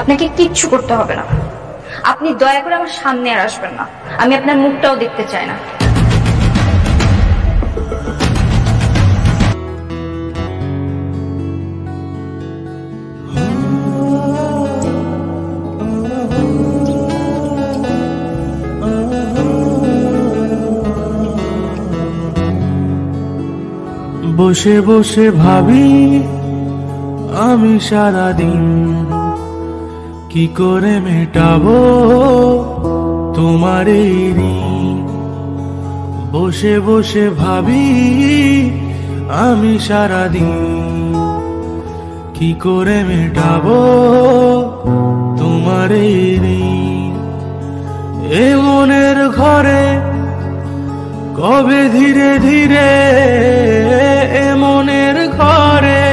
আপনাকে কিচ্ছু করতে হবে না। আপনি দয়া করে আমার সামনে আর আসবেন না। আমি আপনার মুখটাও দেখতে চাই না। বসে বসে ভাবি আমি সারাদিন কি করে মেটাবো তোমার এই ঋণ। বসে বসে ভাবি আমি সারাদিন কি করে মেটাবো তোমার এই ঋণ। এ মনের ঘরে কবে ধীরে ধীরে, এ মনের ঘরে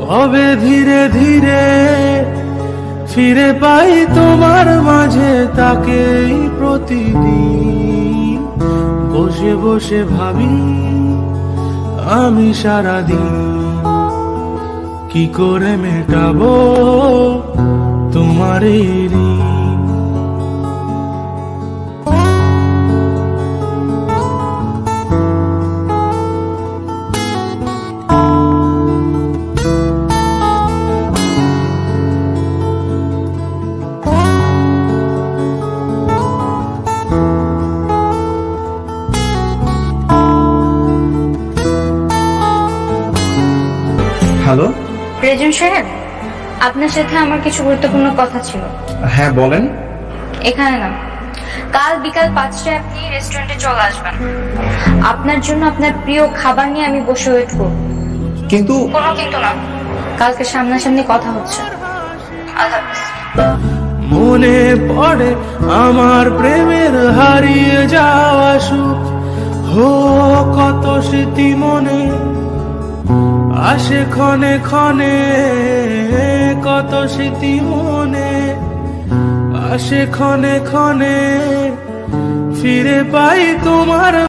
কবে ধীরে ধীরে ফিরে পাই তোমার মাঝে তাকেই প্রতিদিন। বসে বসে ভাবি আমি সারাদিন কি করে মেটাবো তোমার এই ঋণ। হ্যালো, রেজন সাহেব, আপনার সাথে আমার কিছু গুরুত্বপূর্ণ কথা ছিল। হ্যাঁ বলেন। এখানে না, কাল বিকাল 5টায় আপনি রেস্টুরেন্টে চলে আসবেন। আপনার জন্য আপনার প্রিয় খাবার নিয়ে আমি বসে ওয়েট করব। কিন্তু কোনো কিন্তু না, কালকে সামনাসামনি কথা হচ্ছে। আল্লাহ হাফেজ। মনে পড়ে আমার প্রেমের হারিয়ে যাওয়া সুখ, হো কত স্মৃতি মনে আসে ক্ষণে ক্ষণে, কত স্মৃতি মনে আসে ক্ষণে ক্ষণে ফিরে পাই তোমার